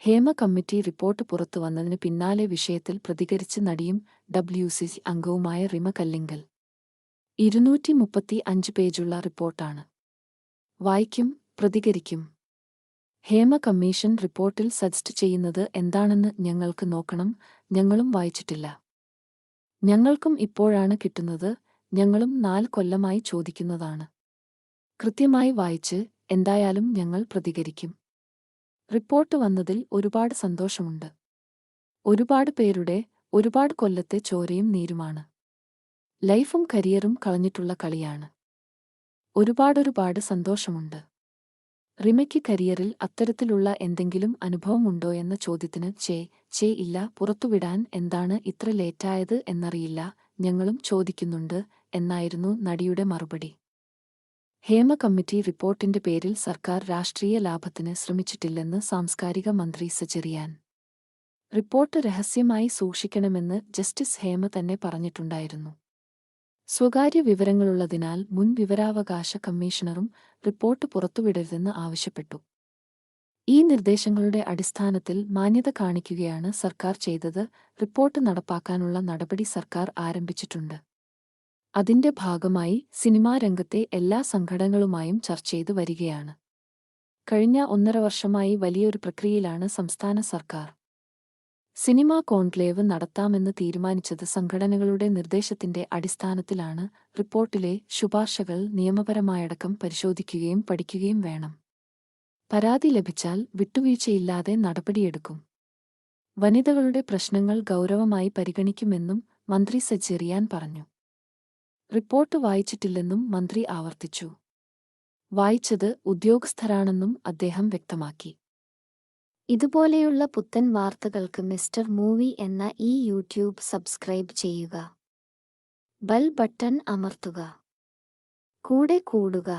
Hema committee report പുറത്തുവന്നതിന് പിന്നാലെ വിഷയത്തിൽ പ്രതികരിച്ച് നടിയും WCC അംഗവുമായ റിമ കല്ലിങ്കൽ. 235 പേജുള്ള റിപ്പോർട്ടാണ്. വായിക്കും, പ്രതികരിക്കും. ഹേമ കമ്മീഷൻ റിപ്പോർട്ടിൽ സജസ്റ്റ് ചെയ്യുന്നത് എന്താണെന്ന് ഞങ്ങൾക്ക് നോക്കണം. ഞങ്ങളും വായിച്ചിട്ടില്ല. ഞങ്ങൾക്കും ഇപ്പോഴാണ് കിട്ടുന്നത്. ഞങ്ങളും 4 കൊല്ലമായി ചോദിക്കുന്നതാണ്. കൃത്യമായി വായിച്ച് എന്തായാലും ഞങ്ങൾ പ്രതികരിക്കും. റിപ്പോർട്ട് വന്നതിൽ ഒരുപാട് സന്തോഷമുണ്ട്. ഒരുപാട് പേരുടെ ഒരുപാട് കൊല്ലത്തെ ചോരയും നീരുമാണ്. ലൈഫും കരിയറും കളഞ്ഞിട്ടുള്ള കളിയാണ്. ഒരുപാടൊരുപാട് സന്തോഷമുണ്ട്. റിമയ്ക്ക് കരിയറിൽ അത്തരത്തിലുള്ള എന്തെങ്കിലും അനുഭവമുണ്ടോയെന്ന ചോദ്യത്തിന് ഇല്ല. പുറത്തുവിടാൻ എന്താണ് ഇത്ര ലേറ്റായത് എന്നറിയില്ല. ഞങ്ങളും ചോദിക്കുന്നുണ്ട് എന്നായിരുന്നു നടിയുടെ മറുപടി. ഹേമ കമ്മിറ്റി റിപ്പോർട്ടിന്റെ പേരിൽ സർക്കാർ രാഷ്ട്രീയ ലാഭത്തിന് ശ്രമിച്ചിട്ടില്ലെന്ന് സാംസ്കാരിക മന്ത്രി സജറിയാൻ. റിപ്പോർട്ട് രഹസ്യമായി സൂക്ഷിക്കണമെന്ന് ജസ്റ്റിസ് ഹേമ തന്നെ പറഞ്ഞിട്ടുണ്ടായിരുന്നു. സ്വകാര്യ വിവരങ്ങളുള്ളതിനാൽ മുൻ വിവരാവകാശ കമ്മീഷണറും റിപ്പോർട്ട് പുറത്തുവിടരുതെന്ന് ആവശ്യപ്പെട്ടു. ഈ നിർദ്ദേശങ്ങളുടെ അടിസ്ഥാനത്തിൽ മാന്യത കാണിക്കുകയാണ് സർക്കാർ ചെയ്തത്. റിപ്പോർട്ട് നടപ്പാക്കാനുള്ള നടപടി സർക്കാർ ആരംഭിച്ചിട്ടുണ്ട്. അതിന്റെ ഭാഗമായി സിനിമാ രംഗത്തെ എല്ലാ സംഘടനകളുമായും ചർച്ച ചെയ്തു വരികയാണ്. കഴിഞ്ഞ 1.5 വർഷമായി വലിയൊരു പ്രക്രിയയിലാണ് സംസ്ഥാന സർക്കാർ. സിനിമാ കോൺക്ലേവ് നടത്താമെന്ന് തീരുമാനിച്ചത് സംഘടനകളുടെ നിർദ്ദേശത്തിന്റെ അടിസ്ഥാനത്തിലാണ്. റിപ്പോർട്ടിലെ ശുപാർശകൾ നിയമപരമായടക്കം പരിശോധിക്കുകയും പഠിക്കുകയും വേണം. പരാതി ലഭിച്ചാൽ വിട്ടുവീഴ്ചയില്ലാതെ നടപടിയെടുക്കും. വനിതകളുടെ പ്രശ്നങ്ങൾ ഗൗരവമായി പരിഗണിക്കുമെന്നും മന്ത്രി സജറിയാൻ പറഞ്ഞു. റിപ്പോർട്ട് വായിച്ചിട്ടില്ലെന്നും മന്ത്രി ആവർത്തിച്ചു. വായിച്ചത് ഉദ്യോഗസ്ഥരാണെന്നും അദ്ദേഹം വ്യക്തമാക്കി. ഇതുപോലെയുള്ള പുത്തൻ വാർത്തകൾക്ക് മിസ്റ്റർ മൂവി എന്ന ഈ യൂട്യൂബ് സബ്സ്ക്രൈബ് ചെയ്യുക. ബെൽ ബട്ടൺ അമർത്തുക. കൂടെ കൂടുക.